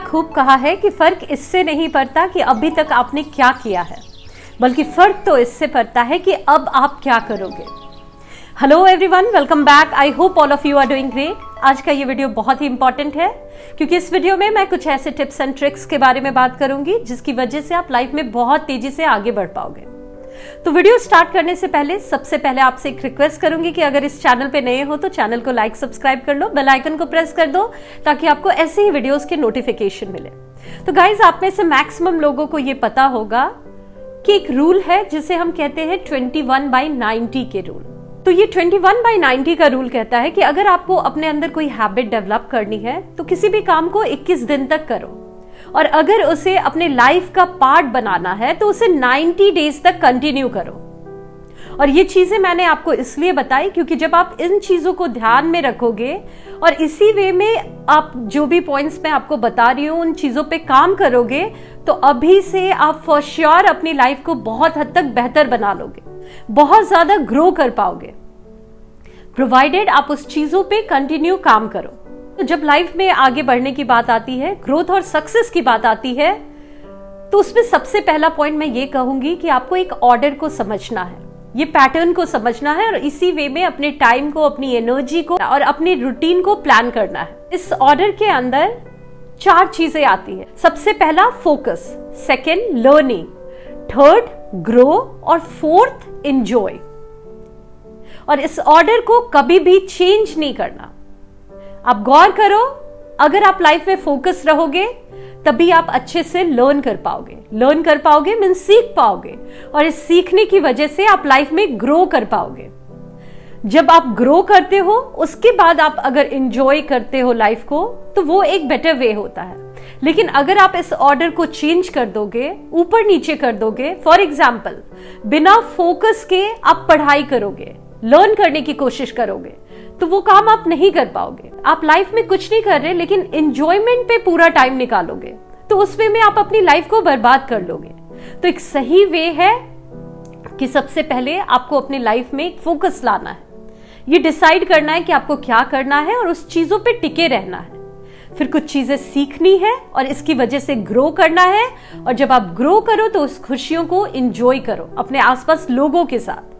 खूब कहा है कि फर्क इससे नहीं पड़ता कि अभी तक आपने क्या किया है, बल्कि फर्क तो इससे पड़ता है कि अब आप क्या करोगे। Hello everyone, welcome back. I hope all of you are doing great. आज का ये वीडियो बहुत ही इंपॉर्टेंट है क्योंकि इस वीडियो में मैं कुछ ऐसे टिप्स एंड ट्रिक्स के बारे में बात करूंगी जिसकी वजह से आप लाइफ में बहुत तेजी से आगे बढ़ पाओगे। तो वीडियो स्टार्ट करने से पहले सबसे पहले आपसे एक रिक्वेस्ट करूंगी कि अगर इस चैनल पे नए हो तो चैनल को लाइक सब्सक्राइब कर लो, बेल आइकन को प्रेस कर दो ताकि आपको ऐसे ही वीडियोस के नोटिफिकेशन मिले। तो गाइज, आप में से मैक्सिमम लोगों को ये पता होगा कि एक रूल है जिसे हम कहते हैं 21/90 के रूल। तो ये 21/90 का रूल कहता है कि अगर आपको अपने अंदर कोई हैबिट डेवलप करनी है तो किसी भी काम को 21 दिन तक करो, और अगर उसे अपने लाइफ का पार्ट बनाना है तो उसे 90 डेज तक कंटिन्यू करो। और ये चीजें मैंने आपको इसलिए बताई क्योंकि जब आप इन चीजों को ध्यान में रखोगे और इसी वे में आप जो भी पॉइंट्स मैं आपको बता रही हूं उन चीजों पे काम करोगे तो अभी से आप फॉर श्योर अपनी लाइफ को बहुत हद तक बेहतर बना लोगे, बहुत ज्यादा ग्रो कर पाओगे, प्रोवाइडेड आप उस चीजों पे कंटिन्यू काम करो। तो जब लाइफ में आगे बढ़ने की बात आती है, ग्रोथ और सक्सेस की बात आती है, तो उसमें सबसे पहला पॉइंट मैं ये कहूंगी कि आपको एक ऑर्डर को समझना है, ये पैटर्न को समझना है और इसी वे में अपने टाइम को, अपनी एनर्जी को और अपनी रूटीन को प्लान करना है। इस ऑर्डर के अंदर 4 चीजें आती है। सबसे पहला focus, second learning, third grow और फोर्थ एंजॉय। और इस ऑर्डर को कभी भी चेंज नहीं करना। आप गौर करो, अगर आप लाइफ में फोकस रहोगे तभी आप अच्छे से लर्न कर पाओगे मीन्स सीख पाओगे, और इस सीखने की वजह से आप लाइफ में ग्रो कर पाओगे। जब आप ग्रो करते हो उसके बाद आप अगर एंजॉय करते हो लाइफ को तो वो एक बेटर वे होता है। लेकिन अगर आप इस ऑर्डर को चेंज कर दोगे, ऊपर नीचे कर दोगे, फॉर एग्जाम्पल बिना फोकस के आप पढ़ाई करोगे, लर्न करने की कोशिश करोगे, तो वो काम आप नहीं कर पाओगे। आप लाइफ में कुछ नहीं कर रहे लेकिन एंजॉयमेंट पे पूरा टाइम निकालोगे तो उस वे में आप अपनी लाइफ को बर्बाद कर लोगे। तो एक सही वे है कि सबसे पहले आपको अपनी लाइफ में एक फोकस लाना है, ये डिसाइड करना है कि आपको क्या करना है और उस चीजों पे टिके रहना है। फिर कुछ चीजें सीखनी है और इसकी वजह से ग्रो करना है, और जब आप ग्रो करो तो उस खुशियों को एंजॉय करो अपने आसपास लोगों के साथ।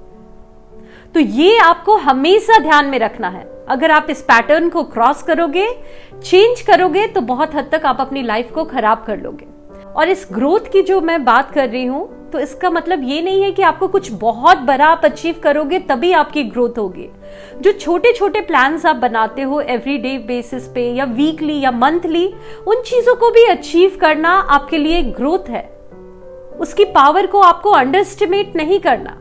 तो ये आपको हमेशा ध्यान में रखना है। अगर आप इस पैटर्न को क्रॉस करोगे, चेंज करोगे, तो बहुत हद तक आप अपनी लाइफ को खराब कर लोगे। और इस ग्रोथ की जो मैं बात कर रही हूं तो इसका मतलब ये नहीं है कि आपको कुछ बहुत बड़ा आप अचीव करोगे तभी आपकी ग्रोथ होगी। जो छोटे छोटे प्लान्स आप बनाते हो एवरीडे बेसिस पे या वीकली या मंथली, उन चीजों को भी अचीव करना आपके लिए ग्रोथ है। उसकी पावर को आपको अंडरएस्टिमेट नहीं करना।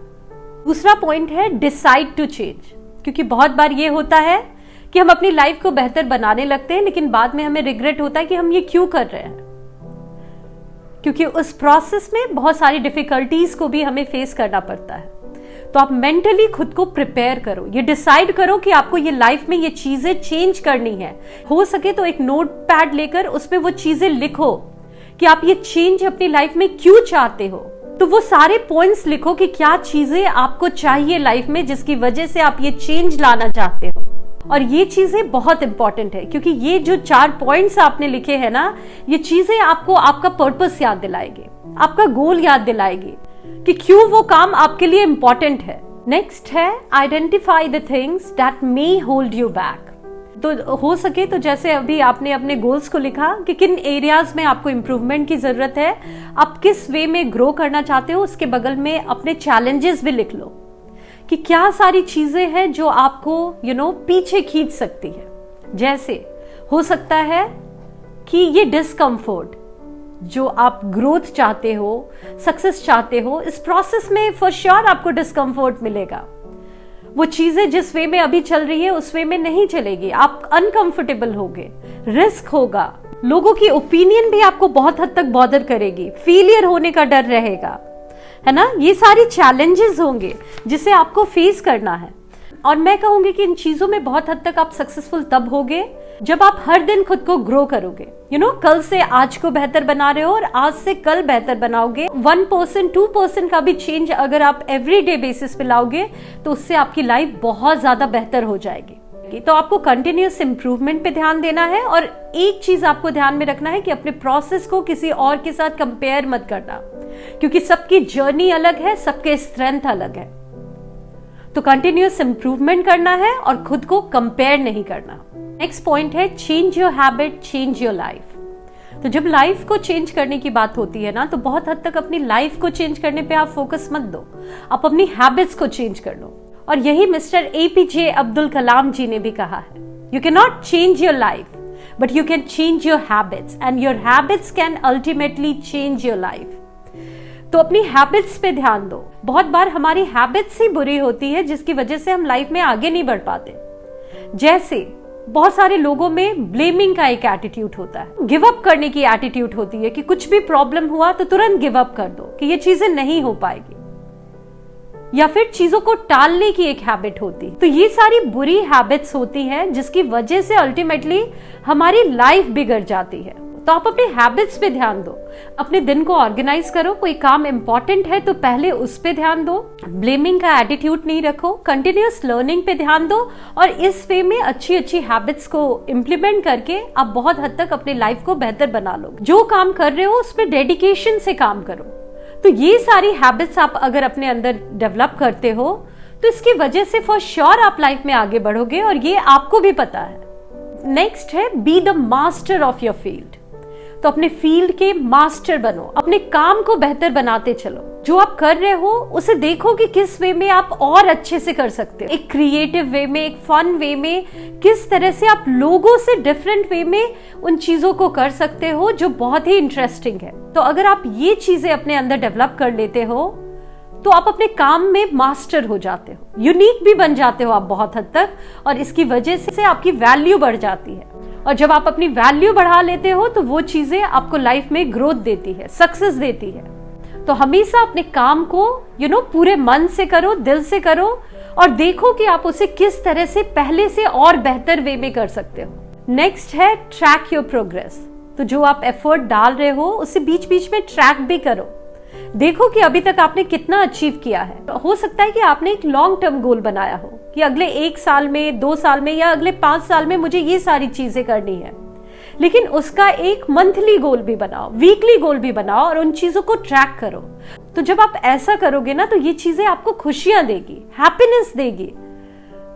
दूसरा पॉइंट है डिसाइड टू चेंज, क्योंकि बहुत बार ये होता है कि हम अपनी लाइफ को बेहतर बनाने लगते हैं लेकिन बाद में हमें रिग्रेट होता है कि हम ये क्यों कर रहे हैं, क्योंकि उस प्रोसेस में बहुत सारी डिफिकल्टीज को भी हमें फेस करना पड़ता है। तो आप मेंटली खुद को प्रिपेयर करो, ये डिसाइड करो कि आपको ये लाइफ में ये चीजें चेंज करनी है। हो सके तो एक नोट पैड लेकर उसमें वो चीजें लिखो कि आप ये चेंज अपनी लाइफ में क्यों चाहते हो। तो वो सारे पॉइंट्स लिखो कि क्या चीजें आपको चाहिए लाइफ में जिसकी वजह से आप ये चेंज लाना चाहते हो। और ये चीजें बहुत इंपॉर्टेंट है क्योंकि ये जो 4 पॉइंट्स आपने लिखे हैं ना, ये चीजें आपको आपका पर्पस याद दिलाएगी, आपका गोल याद दिलाएगी कि क्यों वो काम आपके लिए इंपॉर्टेंट है। नेक्स्ट है identify the things that may hold you back. तो हो सके तो जैसे अभी आपने अपने गोल्स को लिखा कि किन एरियाज में आपको इंप्रूवमेंट की जरूरत है, आप किस वे में ग्रो करना चाहते हो, उसके बगल में अपने चैलेंजेस भी लिख लो कि क्या सारी चीजें हैं जो आपको पीछे खींच सकती है। जैसे हो सकता है कि ये डिस्कम्फर्ट, जो आप ग्रोथ चाहते हो, सक्सेस चाहते हो, इस प्रोसेस में फॉर श्योर आपको डिस्कम्फर्ट मिलेगा। वो चीजें जिस वे में अभी चल रही है उस वे में नहीं चलेगी, आप अनकंफर्टेबल होगे, रिस्क होगा, लोगों की ओपिनियन भी आपको बहुत हद तक बॉदर करेगी, फेलियर होने का डर रहेगा, है ना। ये सारी चैलेंजेस होंगे जिसे आपको फेस करना है। और मैं कहूंगी कि इन चीजों में बहुत हद तक आप सक्सेसफुल तब होगे जब आप हर दिन खुद को ग्रो करोगे। कल से आज को बेहतर बना रहे हो और आज से कल बेहतर बनाओगे। 1% 2% का भी चेंज अगर आप एवरीडे बेसिस पे लाओगे तो उससे आपकी लाइफ बहुत ज्यादा बेहतर हो जाएगी। तो आपको कंटिन्यूअस इंप्रूवमेंट पे ध्यान देना है, और एक चीज आपको ध्यान में रखना है कि अपने प्रोसेस को किसी और के साथ कंपेयर मत करना, क्योंकि सबकी जर्नी अलग है, सबके स्ट्रेंथ अलग है। तो कंटिन्यूअस इंप्रूवमेंट करना है और खुद को कंपेयर नहीं करना। नेक्स्ट पॉइंट है change your habit, change your life. तो जब लाइफ को चेंज करने की बात होती है ना, तो बहुत हद तक अपनी लाइफ को चेंज करने पे आप फोकस मत दो, आप अपनी हैबिट्स को चेंज कर लो। और यही मिस्टर APJ अब्दुल कलाम जी ने भी कहा है, you can not change your life but you can change your habits, and your habits can ultimately change your life. तो अपनी हैबिट्स पे ध्यान दो। बहुत बार हमारी हैबिट्स ही बुरी होती है जिसकी वजह से हम लाइफ में आगे नहीं बढ़ पाते। जैसे बहुत सारे लोगों में ब्लेमिंग का एक एटीट्यूड होता है, गिव अप करने की एटीट्यूड होती है कि कुछ भी प्रॉब्लम हुआ तो तुरंत गिव अप कर दो कि ये चीजें नहीं हो पाएगी, या फिर चीजों को टालने की एक हैबिट होती है। तो ये सारी बुरी हैबिट्स होती है जिसकी वजह से अल्टीमेटली हमारी लाइफ बिगड़ जाती है। तो आप अपने हैबिट्स पे ध्यान दो, अपने दिन को ऑर्गेनाइज करो। कोई काम इंपॉर्टेंट है तो पहले उस पे ध्यान दो, ब्लेमिंग का एटीट्यूड नहीं रखो, कंटिन्यूअस लर्निंग पे ध्यान दो, और इस वे में अच्छी अच्छी हैबिट्स को इम्प्लीमेंट करके आप बहुत हद तक अपने लाइफ को बेहतर बना लो। जो काम कर रहे हो उसमें डेडिकेशन से काम करो। तो ये सारी हैबिट्स आप अगर अपने अंदर डेवलप करते हो तो इसकी वजह से फॉर श्योर आप लाइफ में आगे बढ़ोगे, और ये आपको भी पता है। नेक्स्ट है be the master of your field. तो अपने फील्ड के मास्टर बनो, अपने काम को बेहतर बनाते चलो। जो आप कर रहे हो उसे देखो कि किस वे में आप और अच्छे से कर सकते हो, एक क्रिएटिव वे में, एक फन वे में, किस तरह से आप लोगों से डिफरेंट वे में उन चीजों को कर सकते हो जो बहुत ही इंटरेस्टिंग है। तो अगर आप ये चीजें अपने अंदर डेवलप कर लेते हो तो आप अपने काम में मास्टर हो जाते हो, यूनिक भी बन जाते हो आप बहुत हद तक, और इसकी वजह से आपकी वैल्यू बढ़ जाती है। और जब आप अपनी वैल्यू बढ़ा लेते हो तो वो चीजें आपको लाइफ में ग्रोथ देती है, सक्सेस देती है। तो हमेशा अपने काम को पूरे मन से करो, दिल से करो, और देखो कि आप उसे किस तरह से पहले से और बेहतर वे में कर सकते हो। नेक्स्ट है ट्रैक योर प्रोग्रेस। तो जो आप एफर्ट डाल रहे हो उसे बीच बीच में ट्रैक भी करो, देखो कि अभी तक आपने कितना अचीव किया है। हो सकता है कि आपने एक लॉन्ग टर्म गोल बनाया हो कि अगले 1 साल में, 2 साल में, या अगले 5 साल में मुझे ये सारी चीजें करनी है, लेकिन उसका एक मंथली गोल भी बनाओ, वीकली गोल भी बनाओ, और उन चीजों को ट्रैक करो। तो जब आप ऐसा करोगे ना तो ये चीजें आपको खुशियां देगी, हैप्पीनेस देगी,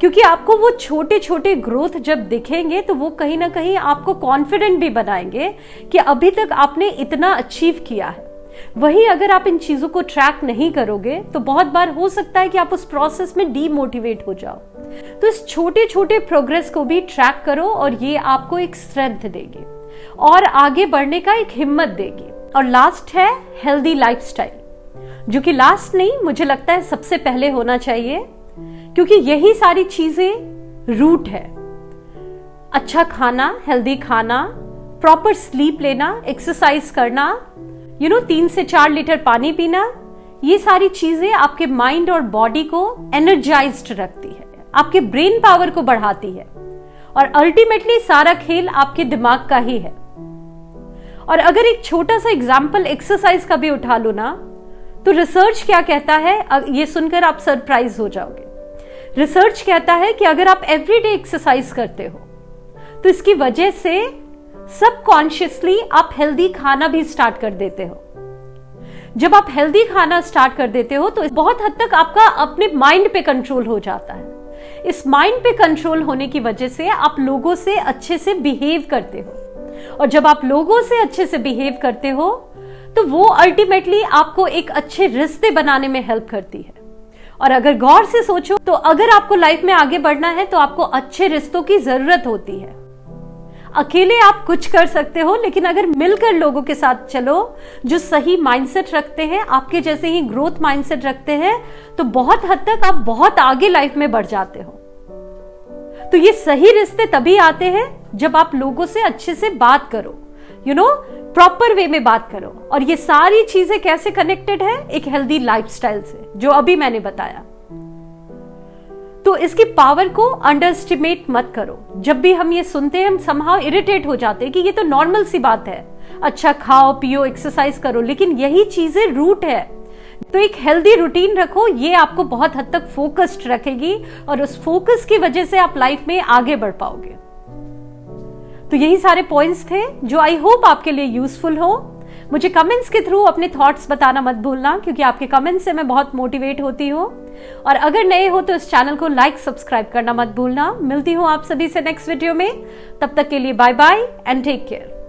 क्योंकि आपको वो छोटे छोटे ग्रोथ जब दिखेंगे तो वो कहीं ना कहीं आपको कॉन्फिडेंट भी बनाएंगे कि अभी तक आपने इतना अचीव किया है। वही अगर आप इन चीजों को ट्रैक नहीं करोगे तो बहुत बार हो सकता है कि आप उस प्रोसेस में डीमोटिवेट हो जाओ। तो इस छोटे छोटे प्रोग्रेस को भी ट्रैक करो, और ये आपको एक स्ट्रेंथ देगी और आगे बढ़ने का एक हिम्मत देगी। और लास्ट है हेल्दी लाइफस्टाइल, जो कि लास्ट नहीं, मुझे लगता है सबसे पहले होना चाहिए, क्योंकि यही सारी चीजें रूट है। अच्छा खाना, हेल्दी खाना, प्रॉपर स्लीप लेना, एक्सरसाइज करना, 3 से 4 लीटर पानी पीना, ये सारी चीजें आपके माइंड और बॉडी को एनर्जाइज्ड रखती है, आपके ब्रेन पावर को बढ़ाती है, और अल्टीमेटली सारा खेल आपके दिमाग का ही है। और अगर एक छोटा सा एग्जाम्पल एक्सरसाइज का भी उठा लो ना, तो रिसर्च क्या कहता है, ये सुनकर आप सरप्राइज हो जाओगे। रिसर्च कहता है कि अगर आप एवरीडे एक्सरसाइज करते हो तो इसकी वजह से सबकॉन्शियसली आप हेल्दी खाना भी स्टार्ट कर देते हो। जब आप हेल्दी खाना स्टार्ट कर देते हो तो बहुत हद तक आपका अपने माइंड पे कंट्रोल हो जाता है। इस माइंड पे कंट्रोल होने की वजह से आप लोगों से अच्छे से बिहेव करते हो, और जब आप लोगों से अच्छे से बिहेव करते हो तो वो अल्टीमेटली आपको एक अच्छे रिश्ते बनाने में हेल्प करती है। और अगर गौर से सोचो तो अगर आपको लाइफ में आगे बढ़ना है तो आपको अच्छे रिश्तों की जरूरत होती है। अकेले आप कुछ कर सकते हो, लेकिन अगर मिलकर लोगों के साथ चलो जो सही माइंडसेट रखते हैं, आपके जैसे ही ग्रोथ माइंडसेट रखते हैं, तो बहुत हद तक आप बहुत आगे लाइफ में बढ़ जाते हो। तो ये सही रिश्ते तभी आते हैं जब आप लोगों से अच्छे से बात करो, प्रॉपर वे में बात करो। और ये सारी चीजें कैसे कनेक्टेड है? एक हेल्दी लाइफस्टाइल से, जो अभी मैंने बताया। तो इसकी पावर को अंडरएस्टिमेट मत करो। जब भी हम ये सुनते हैं हम समहाउ इरिटेट हो जाते हैं कि ये तो नॉर्मल सी बात है, अच्छा खाओ पियो एक्सरसाइज करो, लेकिन यही चीजें रूट है तो एक हेल्दी रूटीन रखो, ये आपको बहुत हद तक फोकस्ड रखेगी और उस फोकस की वजह से आप लाइफ में आगे बढ़ पाओगे। तो यही सारे पॉइंट्स थे जो आई होप आपके लिए यूजफुल हो। मुझे कमेंट्स के थ्रू अपने थॉट्स बताना मत भूलना, क्योंकि आपके कमेंट्स से मैं बहुत मोटिवेट होती हूँ। और अगर नए हो तो इस चैनल को लाइक सब्सक्राइब करना मत भूलना। मिलती हूँ आप सभी से नेक्स्ट वीडियो में, तब तक के लिए bye bye and take care.